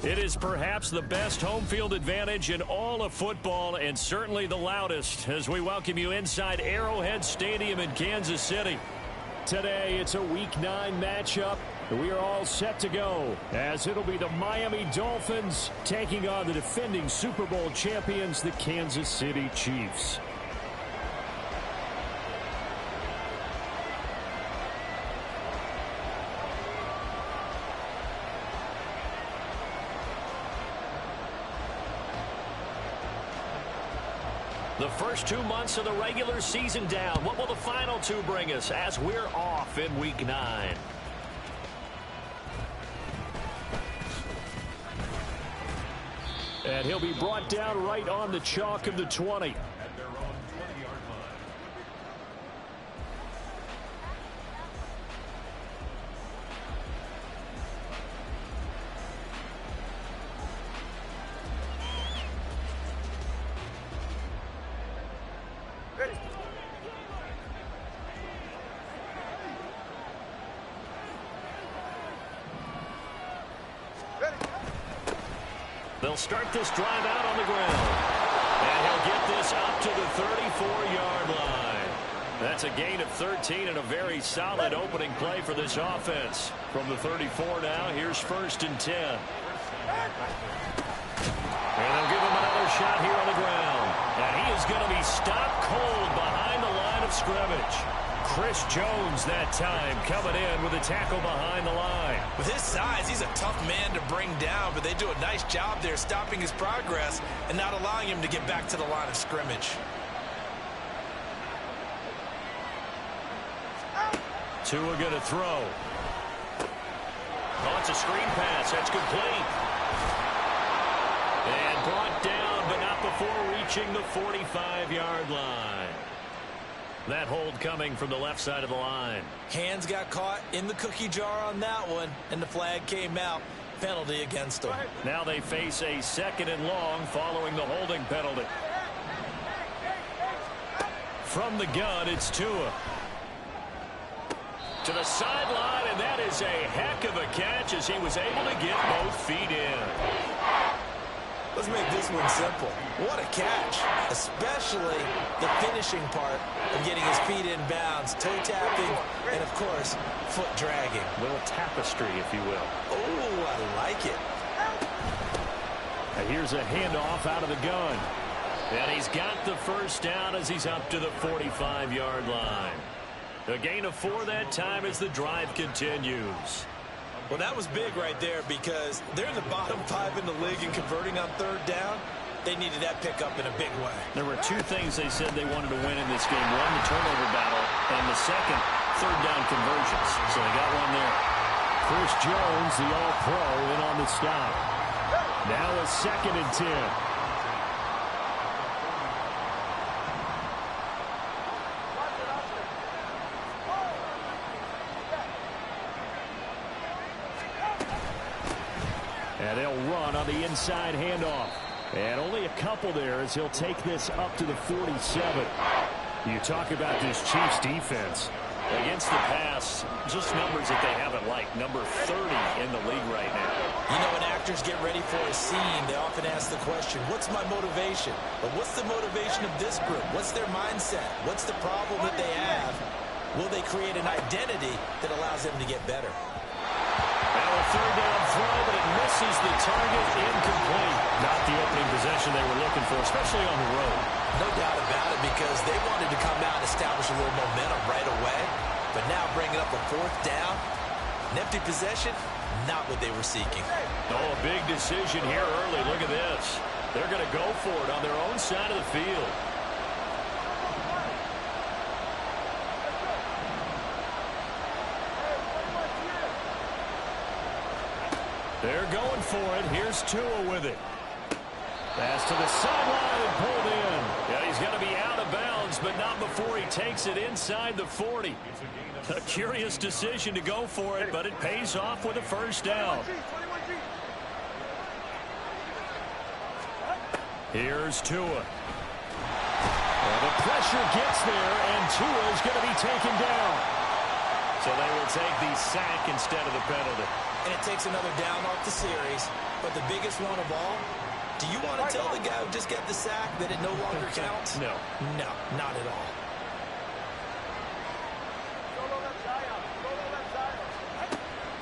It is perhaps the best home field advantage in all of football and certainly the loudest as we welcome you inside Arrowhead Stadium in Kansas City. Today, it's a Week 9 matchup. We are all set to go as it'll be the Miami Dolphins taking on the defending Super Bowl champions, the Kansas City Chiefs. The first 2 months of the regular season down. What will the final 2 bring us as we're off in Week 9? And he'll be brought down right on the chalk of the 20. They'll start this drive out on the ground. And he'll get this up to the 34-yard line. That's a gain of 13 and a very solid opening play for this offense. From the 34 now, here's 1st and 10. And they'll give him another shot here on the ground. And he is going to be stopped cold behind the line of scrimmage. Chris Jones that time coming in with a tackle behind the line. With his size, he's a tough man to bring down, but they do a nice job there stopping his progress and not allowing him to get back to the line of scrimmage. Tua going to throw. Oh, it's a screen pass. That's complete. And brought down, but not before reaching the 45-yard line. That hold coming from the left side of the line. Hands got caught in the cookie jar on that one, and the flag came out. Penalty against them. Now they face a 2nd and long following the holding penalty. From the gun, it's Tua. To the sideline, and that is a heck of a catch as he was able to get both feet in. Let's make this one simple. What a catch, especially the finishing part of getting his feet in bounds, toe tapping, and of course, foot dragging. A little tapestry, if you will. Oh, I like it. And here's a handoff out of the gun. And he's got the first down as he's up to the 45-yard line. A gain of 4 that time as the drive continues. Well, that was big right there because they're in the bottom 5 in the league in converting on 3rd down. They needed that pickup in a big way. There were 2 things they said they wanted to win in this game. One, the turnover battle, and the second, 3rd down conversions. So they got one there. Chris Jones, the all-pro, in on the stop. Now a 2nd and 10. And they'll run on the inside handoff. And only a couple there as he'll take this up to the 47. You talk about this Chiefs defense. Against the pass, just numbers that they haven't liked. Number 30 in the league right now. You know, when actors get ready for a scene, they often ask the question, what's my motivation? But what's the motivation of this group? What's their mindset? What's the problem that they have? Will they create an identity that allows them to get better? Now a 3rd down throw, but it misses the target. Incomplete. Not the opening possession they were looking for, especially on the road. No doubt about it, because they wanted to come out and establish a little momentum right away. But now bringing up a 4th down, an empty possession, not what they were seeking. Oh, a big decision here early. Look at this. They're going to go for it on their own side of the field. They're going for it. Here's Tua with it. Pass to the sideline and pulled in. Yeah, he's going to be out of bounds, but not before he takes it inside the 40. A curious decision to go for it, but it pays off with a 1st down. Here's Tua. Well, the pressure gets there, and Tua is going to be taken down. So they will take the sack instead of the penalty. And it takes another down off the series. But the biggest one of all, do you want to tell the guy who just got the sack that it no longer counts? No. No, not at all.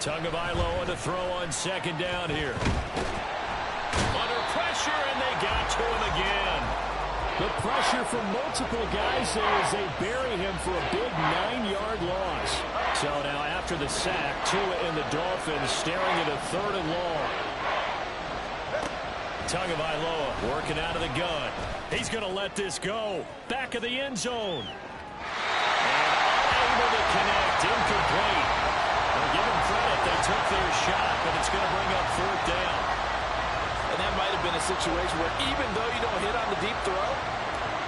Tagovailoa to throw on second down here. Under pressure, and they got to him again. The pressure from multiple guys there as they bury him for a big 9-yard loss. So now after the sack, Tua and the Dolphins staring at a 3rd and long. Tagovailoa working out of the gun. He's going to let this go. Back of the end zone. And unable to connect. Incomplete. Well, give them credit. They took their shot, but it's going to bring up 4th down. And that might have been a situation where even though you don't hit on the deep throw,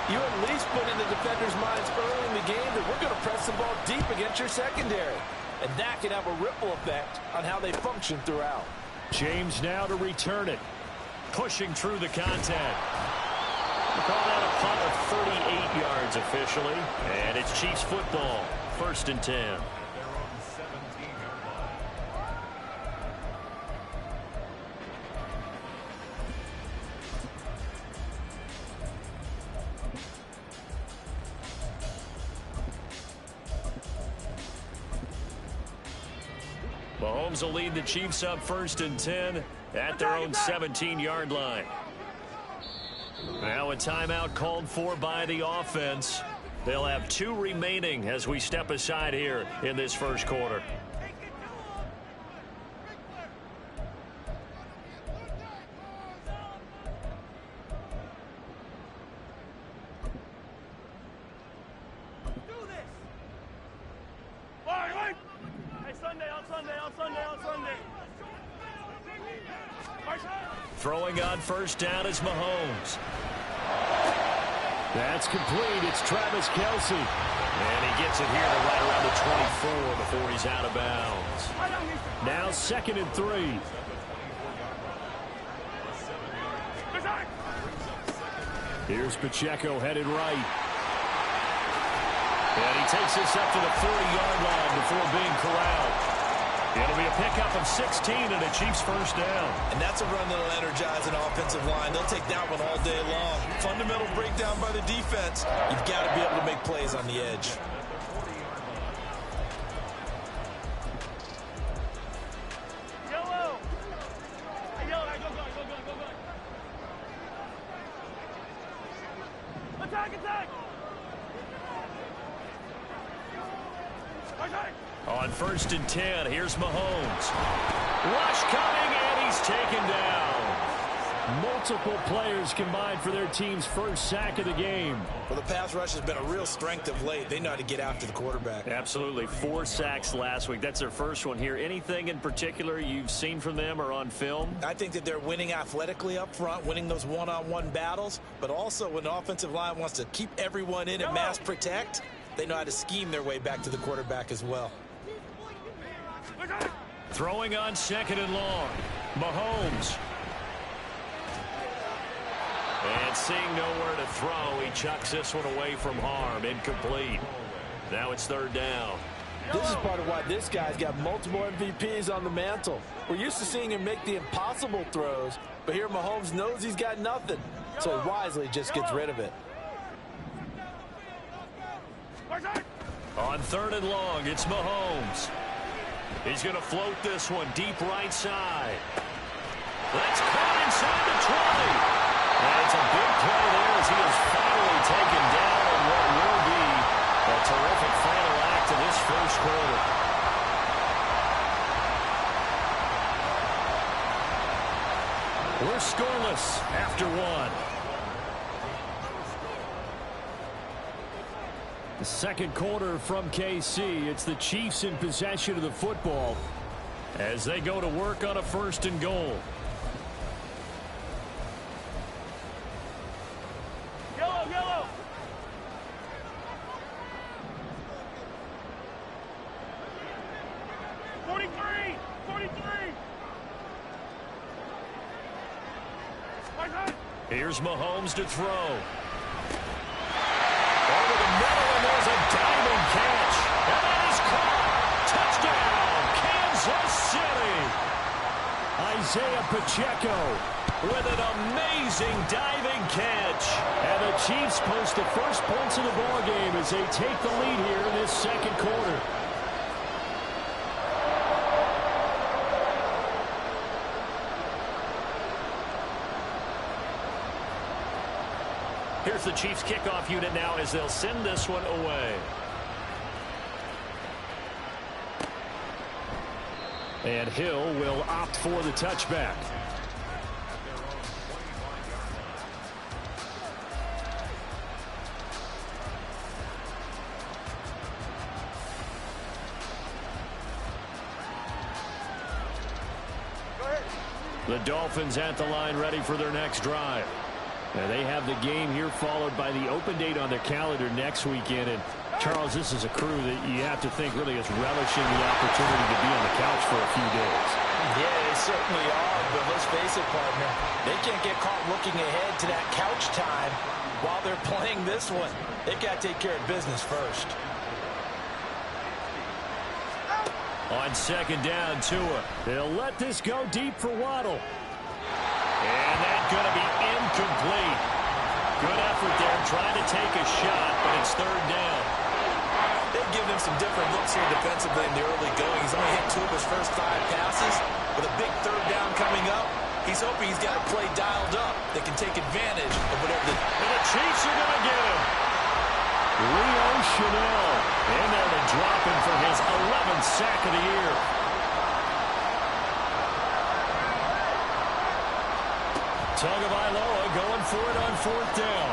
you at least put in the defender's minds early in the game that we're going to press the ball deep against your secondary. And that can have a ripple effect on how they function throughout. James now to return it. Pushing through the contact. We'll call that a punt of 38 yards officially. And it's Chiefs football. 1st and 10. Mahomes will lead the Chiefs up 1st and 10 at their own 17-yard line. Now a timeout called for by the offense. They'll have 2 remaining as we step aside here in this 1st quarter. Throwing on 1st down is Mahomes. That's complete. It's Travis Kelce. And he gets it here to right around the 24 before he's out of bounds. Now 2nd and 3. Here's Pacheco headed right. And he takes this up to the 40-yard line before being corralled. It'll be a pickup of 16 and a Chiefs 1st down. And that's a run that'll energize an offensive line. They'll take that one all day long. Fundamental breakdown by the defense. You've got to be able to make plays on the edge. On 1st and 10, here's Mahomes. Rush coming, and he's taken down. Multiple players combined for their team's 1st sack of the game. Well, the pass rush has been a real strength of late. They know how to get after the quarterback. Absolutely. 4 sacks last week. That's their 1st one here. Anything in particular you've seen from them or on film? I think that they're winning athletically up front, winning those one-on-one battles, but also when the offensive line wants to keep everyone in and mass protect, they know how to scheme their way back to the quarterback as well. Throwing on 2nd and long. Mahomes. And seeing nowhere to throw, he chucks this one away from harm. Incomplete. Now it's 3rd down. This is part of why this guy's got multiple MVPs on the mantle. We're used to seeing him make the impossible throws, but here Mahomes knows he's got nothing, so he wisely just gets rid of it. On 3rd and long, it's Mahomes. He's going to float this one deep right side. That's caught inside the 20. And it's a big play there as he is finally taken down in what will be a terrific final act of this 1st quarter. We're scoreless after 1. The 2nd quarter from KC. It's the Chiefs in possession of the football as they go to work on a 1st and goal. Yellow. 43. Here's Mahomes to throw. Over the middle, and there's a diving catch. And that is caught. Pacheco with an amazing diving catch. And the Chiefs post the first points of the ball game as they take the lead here in this second quarter. Here's the Chiefs kickoff unit now as they'll send this one away. And Hill will opt for the touchback. The Dolphins at the line ready for their next drive. Now they have the game here followed by the open date on their calendar next weekend. And Charles, this is a crew that you have to think really is relishing the opportunity to be on the couch for a few days. Yeah, they certainly are, but let's face it, partner. They can't get caught looking ahead to that couch time while they're playing this one. They've got to take care of business first. On second down, Tua. They'll let this go deep for Waddle. And that's going to be incomplete. Good effort there trying to take a shot, but it's third down. They've given him some different looks here defensively in the early going. He's only hit 2 of his first 5 passes. With a big third down coming up, he's hoping he's got a play dialed up that can take advantage of whatever the... And the Chiefs are going to get him. Leo Chanel in there to drop him for his 11th sack of the year. Tagovailoa going for it on fourth down.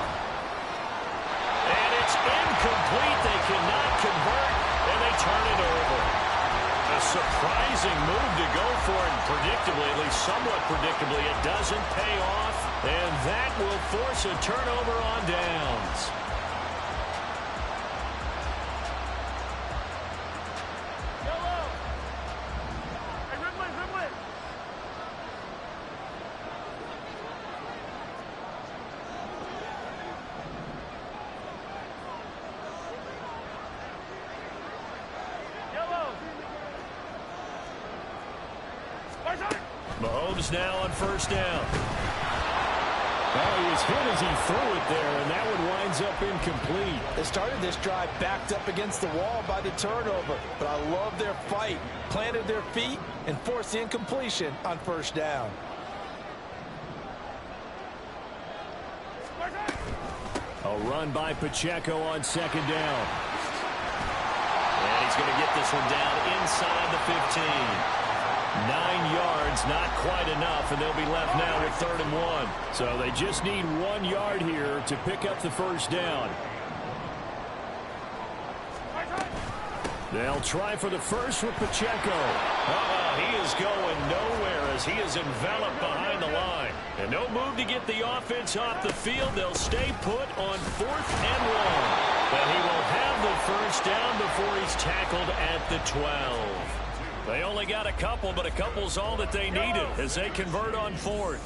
And it's incomplete. They cannot convert, and they turn it over. A surprising move to go for it, predictably, at least somewhat predictably. It doesn't pay off, and that will force a turnover on downs. Mahomes now on first down. Well, he was hit as he threw it there, and that one winds up incomplete. They started this drive backed up against the wall by the turnover, but I love their fight. Planted their feet and forced the incompletion on first down. A run by Pacheco on second down. And he's going to get this one down inside the 15. 9 yards, not quite enough, and they'll be left now with 3rd and 1. So they just need 1 yard here to pick up the first down. They'll try for the first with Pacheco. He is going nowhere as he is enveloped behind the line. And no move to get the offense off the field. They'll stay put on 4th and 1. But he will have the first down before he's tackled at the 12. They only got a couple, but a couple's all that they needed as they convert on 4th.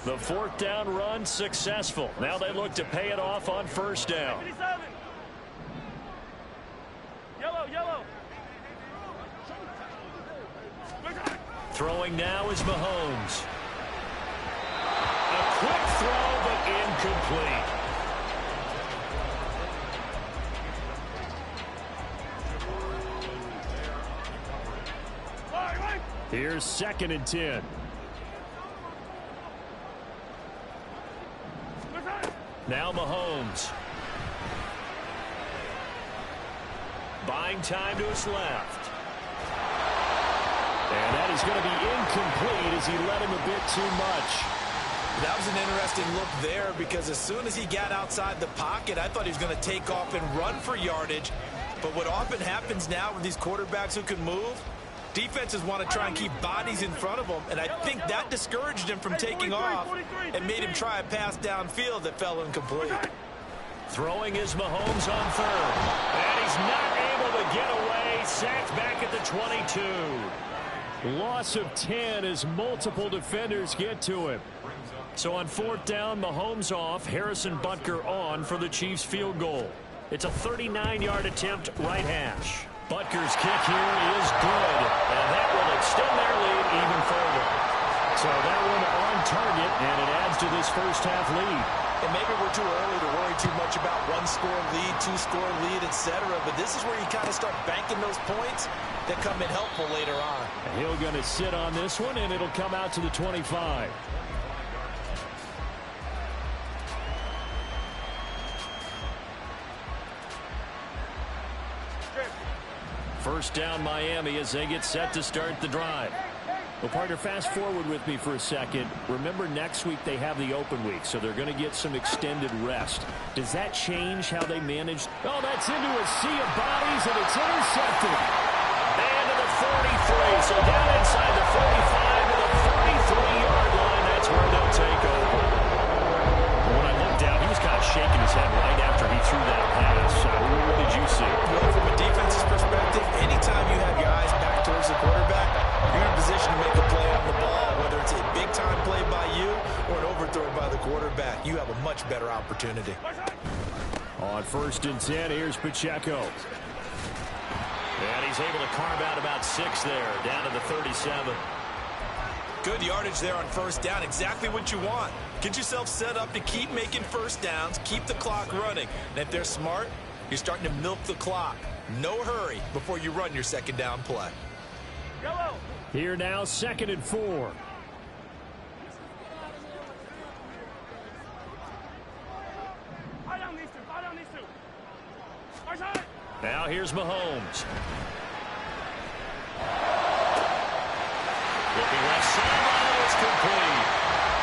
The 4th down run successful. Now they look to pay it off on first down. Yellow. Throwing now is Mahomes. A quick throw, but incomplete. Here's 2nd and 10. Now Mahomes. Buying time to his left. And that is going to be incomplete as he let him a bit too much. That was an interesting look there because as soon as he got outside the pocket, I thought he was going to take off and run for yardage. But what often happens now with these quarterbacks who can move, defenses want to try and keep bodies in front of them, and I think that discouraged him from taking off and made him try a pass downfield that fell incomplete. Throwing is Mahomes on 3rd. And he's not able to get away. Sacked back at the 22. Loss of 10 as multiple defenders get to him. So on 4th down, Mahomes off. Harrison Butker on for the Chiefs field goal. It's a 39-yard attempt right hash. Butker's kick here is good, and that will extend their lead even further. So that one on target, and it adds to this first half lead. And maybe we're too early to worry too much about one-score lead, two-score lead, etc. But this is where you kind of start banking those points that come in helpful later on. Hill going to sit on this one, and it'll come out to the 25. First down Miami as they get set to start the drive. Well, partner, fast forward with me for a second. Remember, next week they have the open week, so they're going to get some extended rest. Does that change how they manage? Oh, that's into a sea of bodies, and it's intercepted. And to the 43, so down inside the 45 to the 43-yard line. That's where they'll take over. When I looked down, he was kind of shaking his head right after he threw that pass. What did you see? Well, from a defense's perspective, anytime you have your eyes back towards the quarterback, you're in a position to make a play on the ball, whether it's a big-time play by you or an overthrow by the quarterback. You have a much better opportunity. On 1st and 10, here's Pacheco. And he's able to carve out about 6 there, down to the 37. Good yardage there on first down. Exactly what you want. Get yourself set up to keep making first downs, keep the clock running. And if they're smart, you're starting to milk the clock. No hurry before you run your second down play. Yellow. Here now, 2nd and 4. Now here's Mahomes. Looking left sideline, it's complete.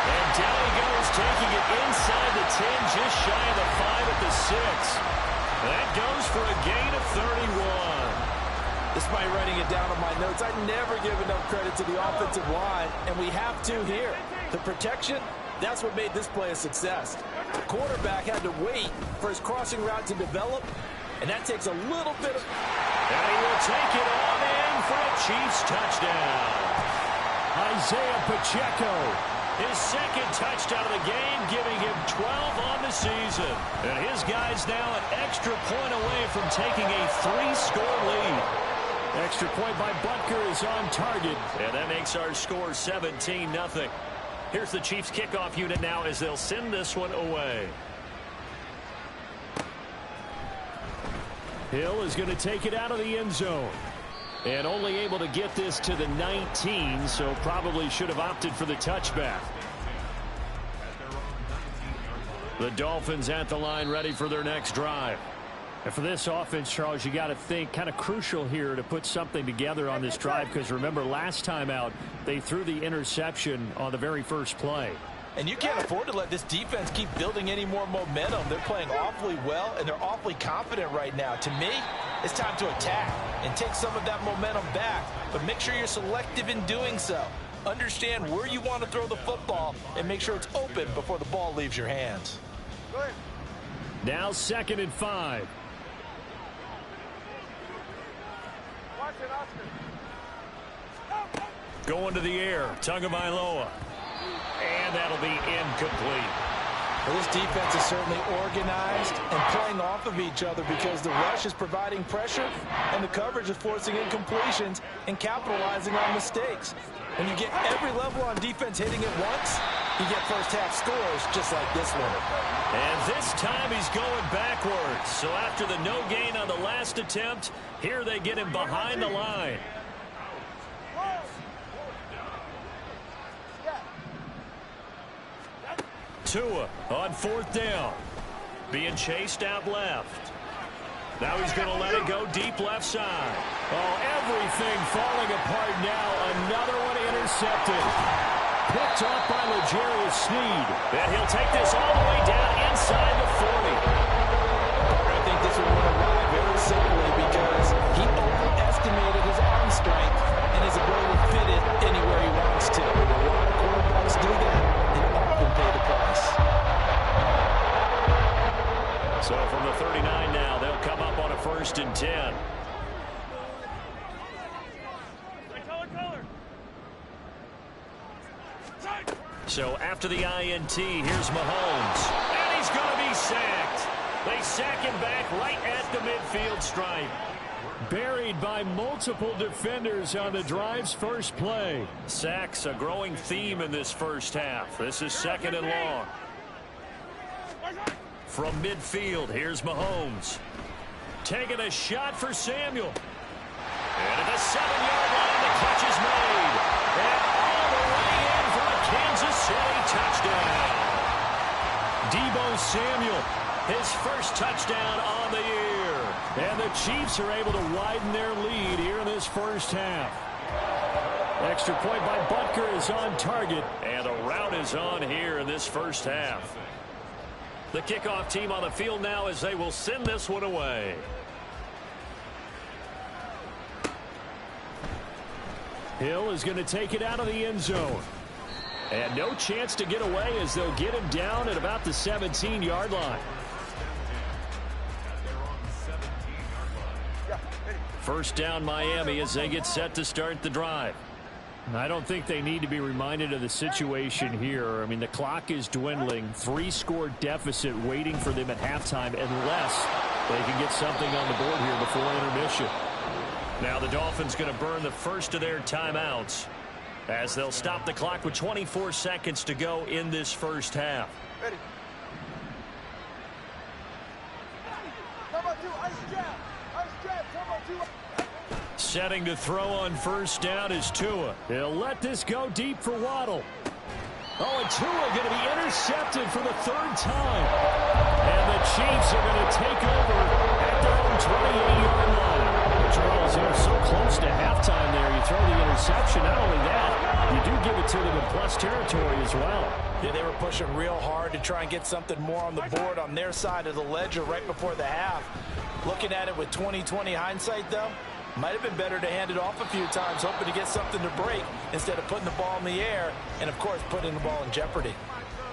And down he goes, taking it inside the 10, just shy of the 5 at the 6. That goes for a gain of 31. Despite writing it down on my notes, I never give enough credit to the offensive line, and we have to here. The protection, that's what made this play a success. The quarterback had to wait for his crossing route to develop, and that takes a little bit of... And he will take it on in for a Chiefs touchdown. Isaiah Pacheco, his 2nd touchdown of the game, giving him 12 on the season. And his guy's now an extra point away from taking a 3-score lead. Extra point by Butker is on target, and that makes our score 17-0. Here's the Chiefs kickoff unit now as they'll send this one away. Hill is going to take it out of the end zone. And only able to get this to the 19, so probably should have opted for the touchback. The Dolphins at the line, ready for their next drive. And for this offense, Charles, you got to think kind of crucial here to put something together on this drive, because remember, last time out, they threw the interception on the very first play. And you can't afford to let this defense keep building any more momentum. They're playing awfully well, and they're awfully confident right now. To me, it's time to attack and take some of that momentum back. But make sure you're selective in doing so. Understand where you want to throw the football and make sure it's open before the ball leaves your hands. Now 2nd and 5. Going to the air, Tagovailoa. And that'll be incomplete. Well, this defense is certainly organized and playing off of each other because the rush is providing pressure and the coverage is forcing incompletions and capitalizing on mistakes. When you get every level on defense hitting it once, you get first-half scores just like this one. And this time he's going backwards. So after the no gain on the last attempt, here they get him behind the line. Tua on 4th down. Being chased out left. Now he's going to let it go deep left side. Oh, everything falling apart now. Another one intercepted. Picked off by L'Jarius Sneed. And he'll take this all the way down inside the 40. I think this one went awry very simply because he overestimated his arm strength and his ability to fit it anywhere he wants to. A lot of quarterbacks do that and often pay the price. So from the 39 now, they'll come up on a 1st and 10. So after the INT, here's Mahomes. And he's going to be sacked. They sack him back right at the midfield stripe. Buried by multiple defenders on the drive's first play. Sacks, a growing theme in this first half. This is 2nd and long. From midfield, here's Mahomes. Taking a shot for Samuel. And at the 7-yard line, the catch is made. And all the way in for a Kansas City touchdown. Deebo Samuel, his first touchdown on the year. And the Chiefs are able to widen their lead here in this first half. Extra point by Butker is on target. And the route is on here in this first half. The kickoff team on the field now as they will send this one away. Hill is going to take it out of the end zone. And no chance to get away as they'll get him down at about the 17-yard line. First down Miami as they get set to start the drive. I don't think they need to be reminded of the situation here. I mean, the clock is dwindling. 3-score deficit waiting for them at halftime unless they can get something on the board here before intermission. Now the Dolphins going to burn the first of their timeouts as they'll stop the clock with 24 seconds to go in this first half. Ready. Turbo 2, ice jab. Ice jab, turbo 2. Setting to throw on first down is Tua. He'll let this go deep for Waddle. Oh, and Tua going to be intercepted for the 3rd time. And the Chiefs are going to take over at their own 28-yard line. Charles, they're so close to halftime there. You throw the interception. Not only that, you do give it to them in plus territory as well. Yeah, they were pushing real hard to try and get something more on the board on their side of the ledger right before the half. Looking at it with 20/20 hindsight, though, might have been better to hand it off a few times, hoping to get something to break instead of putting the ball in the air and, of course, putting the ball in jeopardy.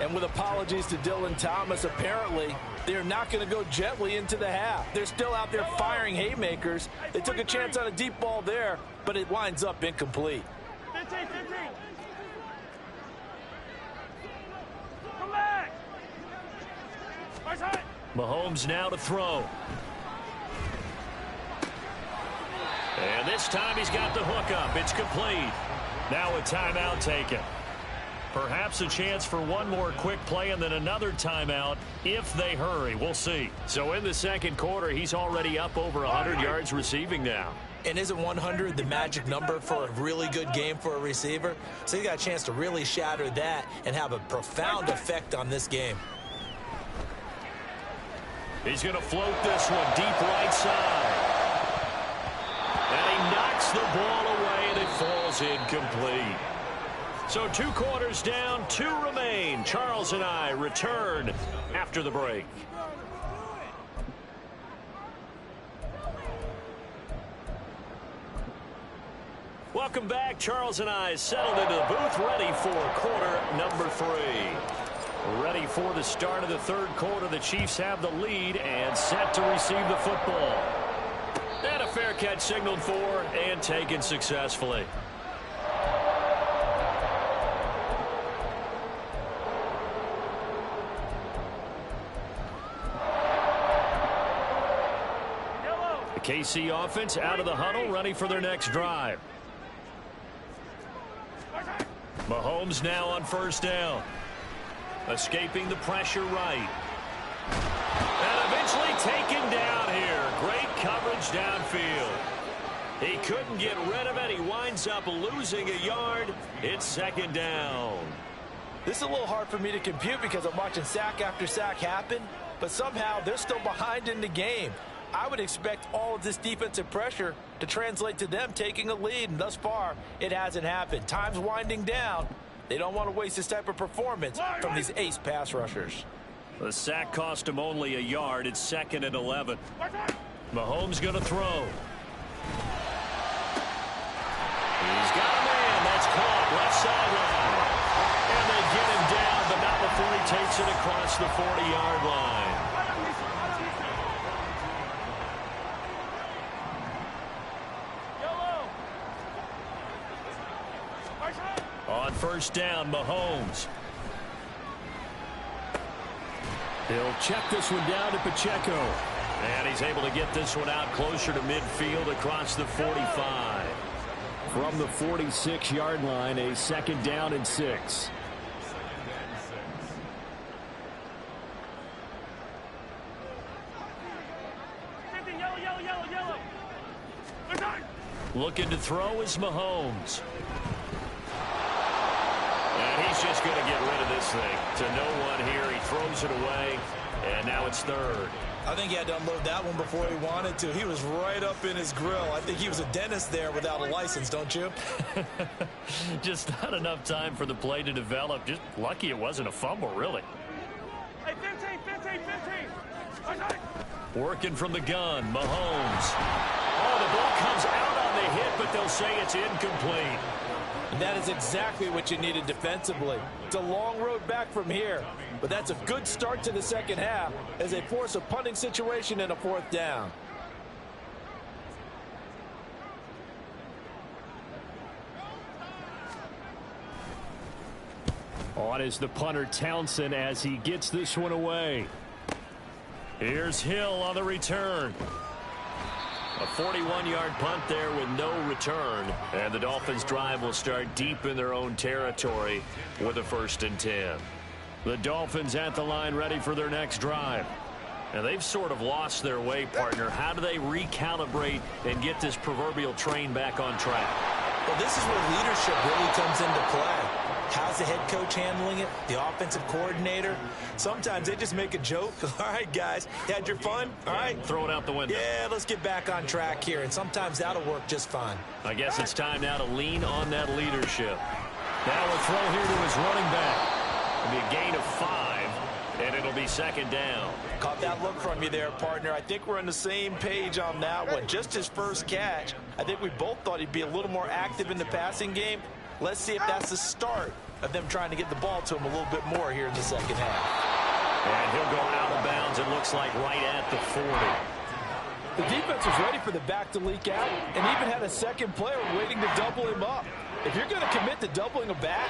And with apologies to Dylan Thomas, apparently they're not going to go gently into the half. They're still out there firing haymakers. They took a chance on a deep ball there, but it winds up incomplete. 15. Come back. Mahomes now to throw. And this time he's got the hook up. It's complete. Now a timeout taken. Perhaps a chance for one more quick play and then another timeout if they hurry. We'll see. So in the second quarter, he's already up over 100 yards receiving now. And isn't 100 the magic number for a really good game for a receiver? So he got a chance to really shatter that and have a profound effect on this game. He's going to float this one deep right side. And he knocks the ball away and it falls incomplete. So 2 quarters down, 2 remain. Charles and I return after the break. Welcome back. Charles and I settled into the booth, ready for quarter number 3. Ready for the start of the 3rd quarter. The Chiefs have the lead and set to receive the football. And a fair catch signaled for and taken successfully. The KC offense out of the huddle, ready for their next drive. Mahomes now on first down. Escaping the pressure right. And eventually taken down here. Great coverage downfield. He couldn't get rid of it. He winds up losing a yard. It's 2nd down. This is a little hard for me to compute because I'm watching sack after sack happen, but somehow they're still behind in the game. I would expect all of this defensive pressure to translate to them taking a lead, and thus far, it hasn't happened. Time's winding down. They don't want to waste this type of performance from these ace pass rushers. The sack cost him only a yard. It's 2nd and 11. Mahomes going to throw. He's got a man. That's caught left sideline. And they get him down, but not before he takes it across the 40-yard line. On first down, Mahomes. He'll check this one down to Pacheco. And he's able to get this one out closer to midfield across the 45. From the 46-yard line, a 2nd down and 6. Looking to throw is Mahomes. And he's just going to get rid of this thing to no one here. He throws it away, and now it's 3rd. I think he had to unload that one before he wanted to. He was right up in his grill. I think he was a dentist there without a license, don't you? Just not enough time for the play to develop. Just lucky it wasn't a fumble, really. Hey, 15. Working from the gun, Mahomes. Oh, the ball comes out on the hit, but they'll say it's incomplete. And that is exactly what you needed defensively. It's a long road back from here, but that's a good start to the second half as they force a punting situation and a 4th down. On is the punter Townsend as he gets this one away. Here's Hill on the return. A 41-yard punt there with no return. And the Dolphins' drive will start deep in their own territory with a 1st and 10. The Dolphins at the line ready for their next drive. Now, they've sort of lost their way, partner. How do they recalibrate and get this proverbial train back on track? Well, this is where leadership really comes into play. How's the head coach handling it? The offensive coordinator? Sometimes they just make a joke. All right, guys, you had your fun? All right. Throw it out the window. Yeah, let's get back on track here, and sometimes that'll work just fine. I guess it's time now to lean on that leadership. Now a throw here to his running back. It'll be a gain of 5, and it'll be 2nd down. Caught that look from you there, partner. I think we're on the same page on that one. Just his first catch. I think we both thought he'd be a little more active in the passing game. Let's see if that's the start of them trying to get the ball to him a little bit more here in the second half. And he'll go out of bounds, it looks like, right at the 40. The defense was ready for the back to leak out and even had a second player waiting to double him up. If you're going to commit to doubling a back,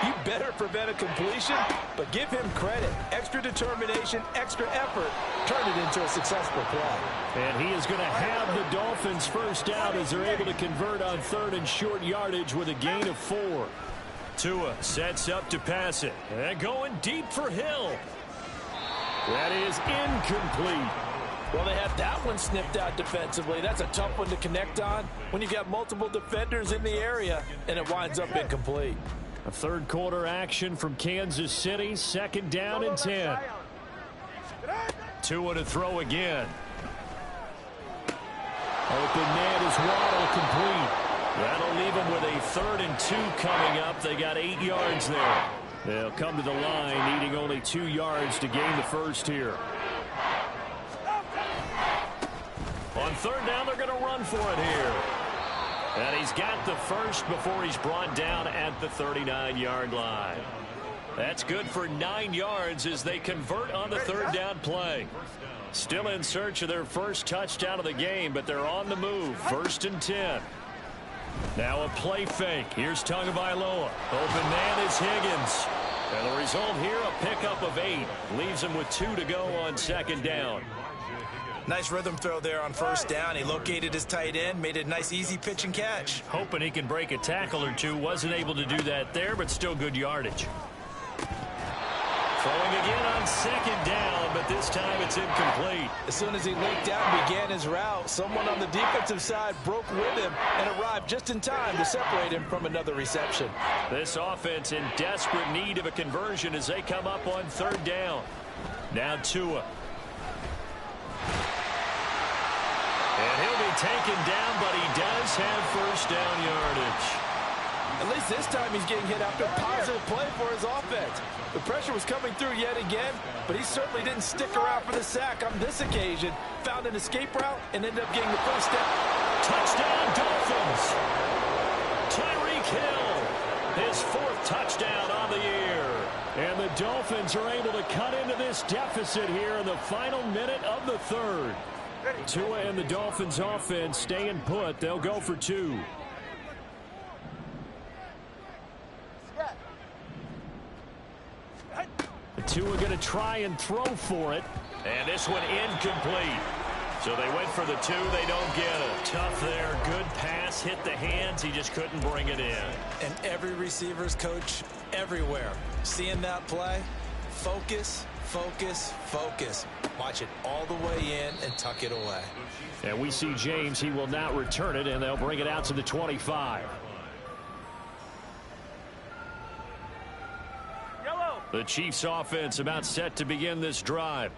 you better prevent a completion, but give him credit. Extra determination, extra effort, turn it into a successful play. And he is going to have the Dolphins' first down as they're able to convert on 3rd and short yardage with a gain of 4. Tua sets up to pass it. And going deep for Hill. That is incomplete. Well, they had that one sniffed out defensively. That's a tough one to connect on when you've got multiple defenders in the area, and it winds up incomplete. A 3rd quarter action from Kansas City. 2nd down and 10. Tua to throw again. Open man is Waddle, complete. That'll leave them with a 3rd and 2 coming up. They got 8 yards there. They'll come to the line, needing only 2 yards to gain the first here. On 3rd down, they're going to run for it here. And he's got the first before he's brought down at the 39-yard line. That's good for 9 yards as they convert on the 3rd down play. Still in search of their first touchdown of the game, but they're on the move. 1st and 10. Now a play fake. Here's Tagovailoa. Open man is Higgins. And the result here, a pickup of 8. Leaves him with 2 to go on 2nd down. Nice rhythm throw there on 1st down. He located his tight end, made it a nice easy pitch and catch. Hoping he can break a tackle or two. Wasn't able to do that there, but still good yardage. Throwing again on 2nd down, but this time it's incomplete. As soon as he leaked out and began his route, someone on the defensive side broke with him and arrived just in time to separate him from another reception. This offense in desperate need of a conversion as they come up on 3rd down. Now Tua. And he'll be taken down, but he does have 1st down yardage. At least this time he's getting hit after a positive play for his offense. The pressure was coming through yet again, but he certainly didn't stick around for the sack on this occasion. Found an escape route and ended up getting the first step. Touchdown, Dolphins! Tyreek Hill, his 4th touchdown on the year. And the Dolphins are able to cut into this deficit here in the final minute of the 3rd. Tua and the Dolphins offense staying put. They'll go for 2. Tua going to try and throw for it. And this one incomplete. So they went for the 2. They don't get it. Tough there. Good pass. Hit the hands. He just couldn't bring it in. And every receiver's coach everywhere. Seeing that play, focus, focus, focus. Watch it all the way in and tuck it away. And we see James. He will not return it, and they'll bring it out to the 25. The Chiefs offense about set to begin this drive.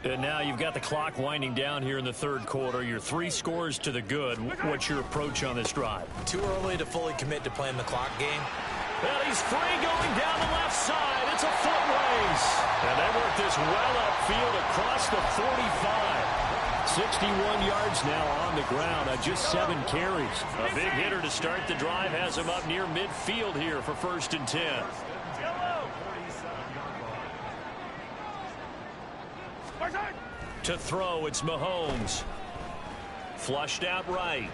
And now you've got the clock winding down here in the third quarter. You're 3 scores to the good. What's your approach on this drive? Too early to fully commit to playing the clock game. Well, he's free going down the left side. It's a foot race. And they work this well upfield across the 45. 61 yards now on the ground on just 7 carries. A big hitter to start the drive has him up near midfield here for 1st and 10. To throw, it's Mahomes. Flushed out right.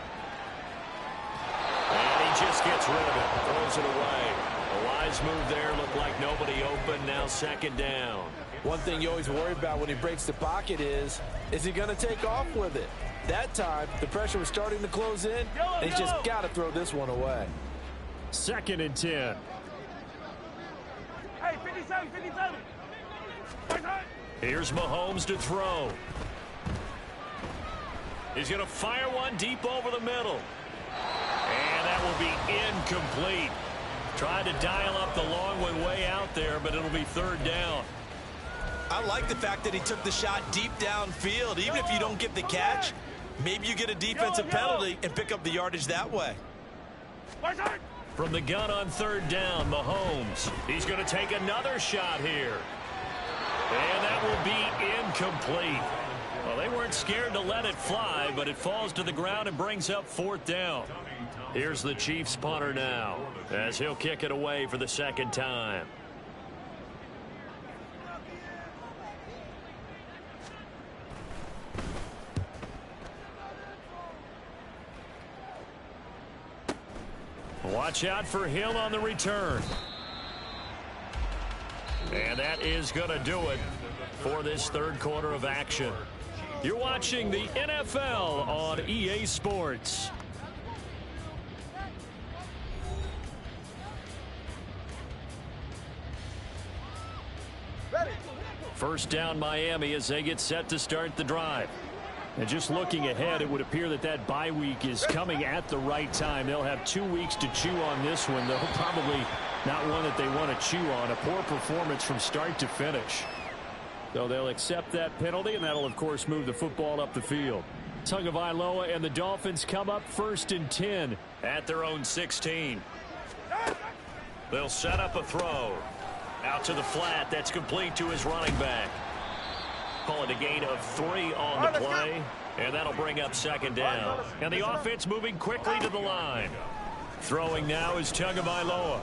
And he just gets rid of it. Throws it away. A wise move there. Looked like nobody open. Now 2nd down. One thing you always worry about when he breaks the pocket is he going to take off with it? That time, the pressure was starting to close in, and he's just got to throw this one away. 2nd and 10. Hey, 57, 57. Here's Mahomes to throw. He's going to fire one deep over the middle. And that will be incomplete. Tried to dial up the long one way out there, but it'll be 3rd down. I like the fact that he took the shot deep downfield. Even if you don't get the catch, maybe you get a defensive penalty and pick up the yardage that way. From the gun on 3rd down, Mahomes. He's going to take another shot here. And that will be incomplete. Well, they weren't scared to let it fly, but it falls to the ground and brings up 4th down. Here's the Chiefs punter now, as he'll kick it away for the 2nd time. Watch out for Hill on the return. And that is going to do it for this 3rd quarter of action. You're watching the NFL on EA Sports. Ready. 1st down Miami as they get set to start the drive. And just looking ahead, it would appear that that bye week is coming at the right time. They'll have 2 weeks to chew on this one, though probably not one that they want to chew on. A poor performance from start to finish. So they'll accept that penalty, and that'll, of course, move the football up the field. Tagovailoa and the Dolphins come up 1st and 10 at their own 16. They'll set up a throw. Out to the flat. That's complete to his running back. Call it a gain of 3 on the play, and that'll bring up 2nd down. And the offense moving quickly to the line. Throwing now is Tagovailoa.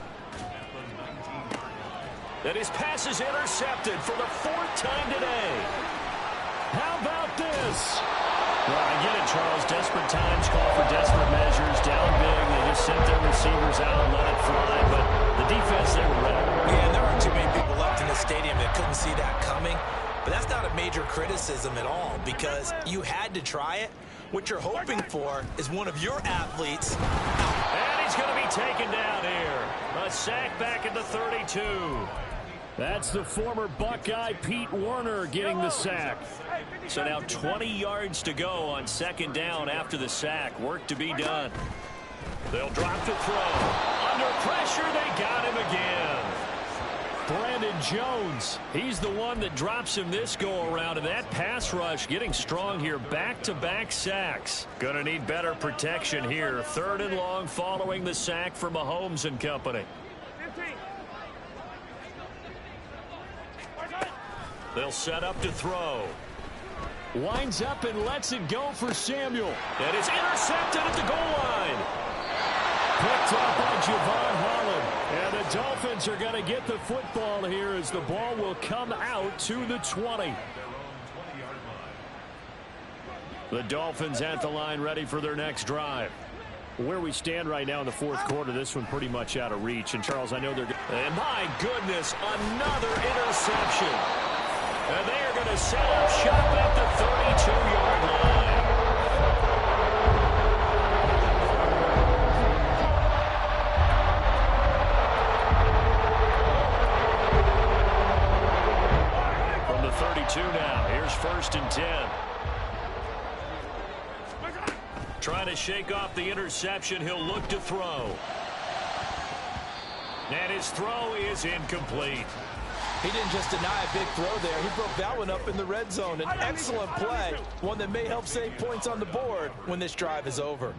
And his pass is intercepted for the 4th time today. How about this? Well, I get it, Charles. Desperate times call for desperate measures. Down big, they just sent their receivers out and let it fly. But the defense, they were ready. Yeah, and there aren't too many people left in the stadium that couldn't see that coming. But that's not a major criticism at all because you had to try it. What you're hoping for is one of your athletes. And he's going to be taken down here. A sack back at the 32. That's the former Buckeye Pete Werner getting the sack. So now 20 yards to go on 2nd down after the sack. Work to be done. They'll drop the throw. Under pressure, they got him again. Brandon Jones, he's the one that drops him this go-around. And that pass rush getting strong here. Back-to-back sacks. Gonna need better protection here. 3rd and long following the sack for Mahomes and company. 15. They'll set up to throw. Winds up and lets it go for Samuel. That is intercepted at the goal line. Picked up by Javon Holland. And the Dolphins are going to get the football here as the ball will come out to the 20. The Dolphins at the line ready for their next drive. Where we stand right now in the 4th quarter, this one pretty much out of reach. And, Charles, I know they're... And my goodness, another interception. And they are going to set up shop at the 32-yard line. Trying to shake off the interception. He'll look to throw. And his throw is incomplete. He didn't just deny a big throw there. He broke that one up in the red zone. An excellent play. One that may help save points on the board when this drive is over.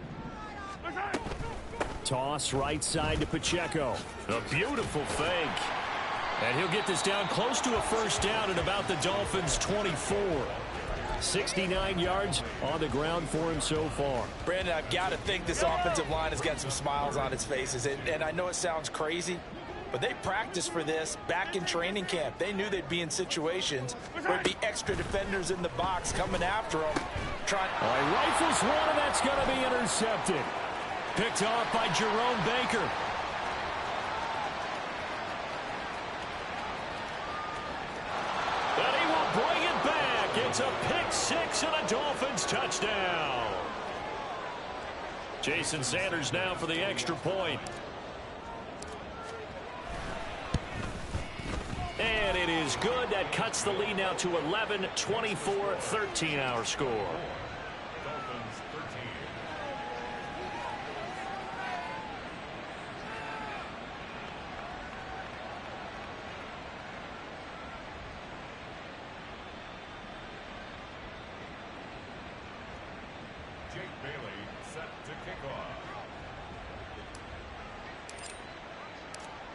Toss right side to Pacheco. A beautiful fake. And he'll get this down close to a first down at about the Dolphins' 24. 69 yards on the ground for him so far. Brandon, I've got to think this offensive line has got some smiles on its faces. And I know it sounds crazy, but they practiced for this back in training camp. They knew they'd be in situations where there'd be extra defenders in the box coming after them. Rifles one, and that's going to be intercepted. Picked off by Jerome Baker. And he will bring it back. It's a pick six and a Dolphins touchdown. Jason Sanders now for the extra point. And it is good. That cuts the lead now to 11, 24, 13 our score.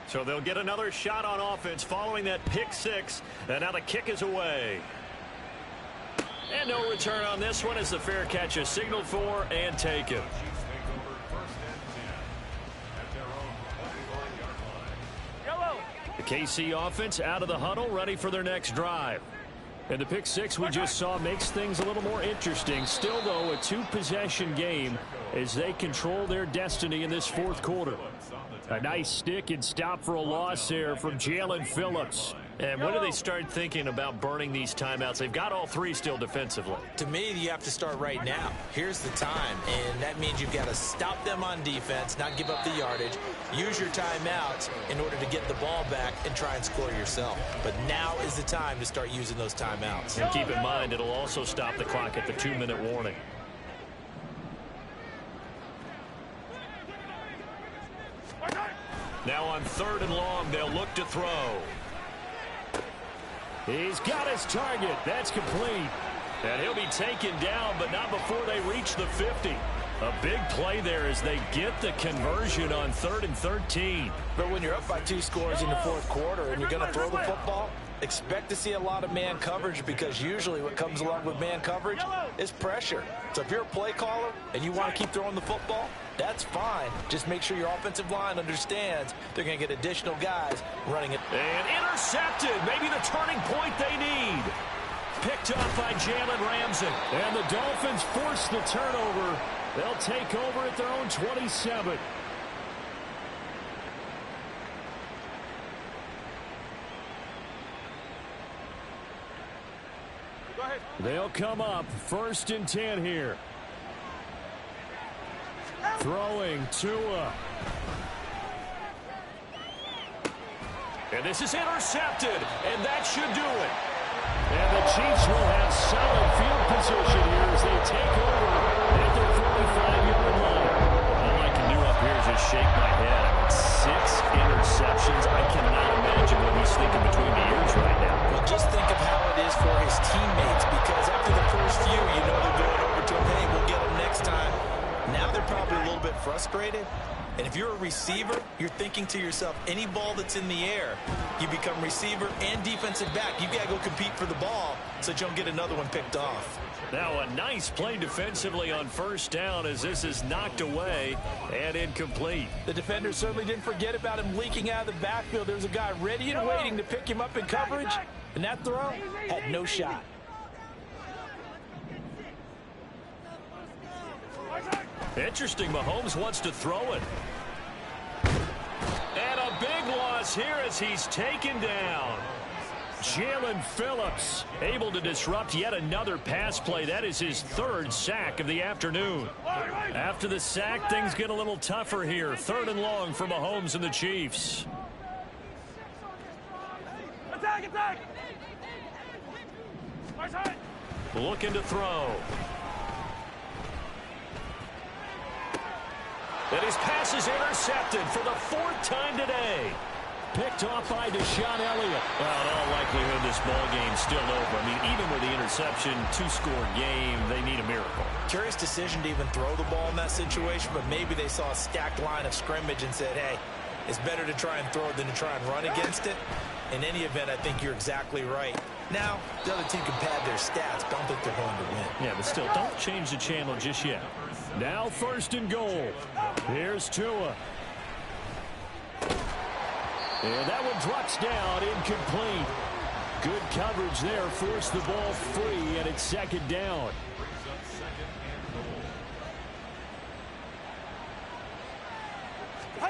So they'll get another shot on offense following that pick six. And now the kick is away. And no return on this one as the fair catch is signaled for and taken. The KC offense out of the huddle, ready for their next drive. And the pick six we just saw makes things a little more interesting. Still, though, a two-possession game as they control their destiny in this fourth quarter. A nice stick and stop for a loss there from Jalen Phillips. And when do they start thinking about burning these timeouts? They've got all three still defensively. To me, you have to start right now. Here's the time, and that means you've got to stop them on defense, not give up the yardage, use your timeouts in order to get the ball back and try and score yourself. But now is the time to start using those timeouts. And keep in mind, it'll also stop the clock at the 2-minute warning. Now on 3rd and long, they'll look to throw. He's got his target. That's complete. And he'll be taken down, but not before they reach the 50. A big play there as they get the conversion on 3rd and 13. But when you're up by 2 scores in the fourth quarter and you're going to throw the football, expect to see a lot of man coverage, because usually what comes along with man coverage is pressure. So if you're a play caller and you want to keep throwing the football, that's fine. Just make sure your offensive line understands they're going to get additional guys running it. And intercepted. Maybe the turning point they need. Picked up by Jalen Ramsey. And the Dolphins force the turnover. They'll take over at their own 27. They'll come up 1st and 10 here. Throwing Tua. And this is intercepted, and that should do it. And the Chiefs will have solid field position here as they take over at their 45-yard line. All I can do up here is just shake my head. I mean, 6 interceptions. I cannot imagine what he's thinking between the ears right now. Well, just think of how it is for his teammates, because after the first few, you know they're going over to him, hey, we'll get him next time. Now they're probably a little bit frustrated. And if you're a receiver, you're thinking to yourself, any ball that's in the air, you become receiver and defensive back. You've got to go compete for the ball so that you don't get another one picked off. Now a nice play defensively on 1st down as this is knocked away and incomplete. The defenders certainly didn't forget about him leaking out of the backfield. There's a guy ready and waiting to pick him up in coverage, and that throw had no shot. Interesting, Mahomes wants to throw it. And a big loss here as he's taken down. Jalen Phillips able to disrupt yet another pass play. That is his 3rd sack of the afternoon. After the sack, things get a little tougher here. 3rd and long for Mahomes and the Chiefs. Attack, attack! looking to throw. And his pass is intercepted for the 4th time today. Picked off by Deshaun Elliott. Well, in all likelihood, this ball game's still over. I mean, even with the interception, 2-score game, they need a miracle. Curious decision to even throw the ball in that situation, but maybe they saw a stacked line of scrimmage and said, hey, it's better to try and throw it than to try and run against it. In any event, I think you're exactly right. Now, the other team can pad their stats, but I don't think they're going to win. Yeah, but still, don't change the channel just yet. Now 1st and goal. Here's Tua. And that one drops down, incomplete. Good coverage there, forced the ball free, and it's 2nd down.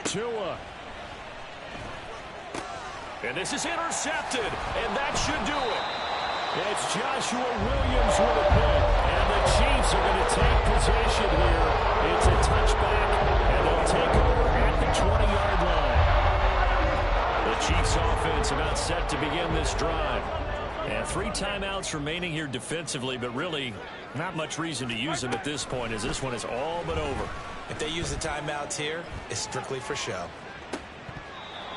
Tua. And this is intercepted, and that should do it. It's Joshua Williams with a pick, and the Chiefs are going to take possession here. It's a touchback, and they'll take over at the 20-yard line. The Chiefs offense about set to begin this drive. And 3 timeouts remaining here defensively, but really not much reason to use them at this point as this one is all but over. If they use the timeouts here, it's strictly for show.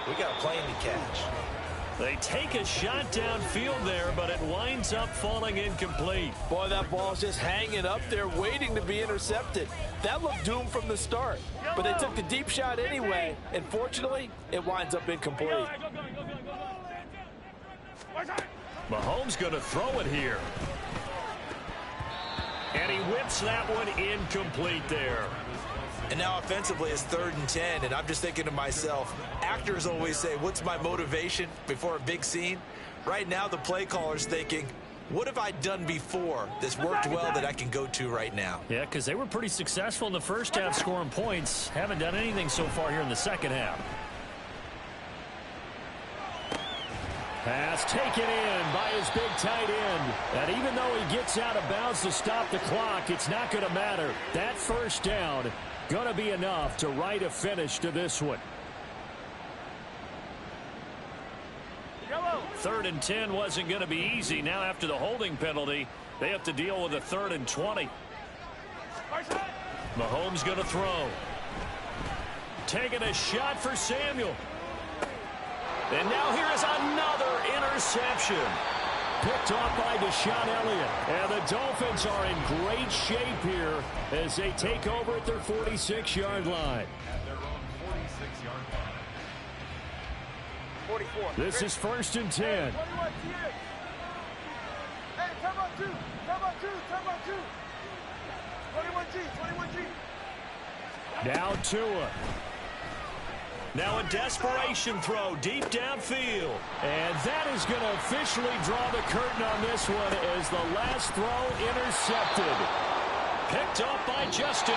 We got a plane to catch. They take a shot downfield there, but it winds up falling incomplete. Boy, that ball's just hanging up there waiting to be intercepted. That looked doomed from the start, but they took the deep shot anyway, and fortunately, it winds up incomplete. Mahomes going to throw it here. And he whips that one incomplete there. And now offensively it's 3rd and 10, and I'm just thinking to myself, actors always say, what's my motivation before a big scene? Right now the play caller's thinking, what have I done before that's worked well that I can go to right now? Yeah, because they were pretty successful in the first half scoring points. Haven't done anything so far here in the second half. Pass taken in by his big tight end. And even though he gets out of bounds to stop the clock, it's not going to matter. That 1st down going to be enough to write a finish to this one. 3rd and 10 wasn't going to be easy. Now after the holding penalty, they have to deal with a 3rd and 20. Mahomes going to throw. Taking a shot for Samuel. And now here is another interception. Picked off by Deshaun Elliott. And the Dolphins are in great shape here as they take over at their 46-yard line. This is 1st and 10. Hey, time out 2. Time out 2. Time out 2. 21G. 21G. Now Tua. Now a desperation throw deep downfield. And that is going to officially draw the curtain on this one as the last throw intercepted. Picked off by Justin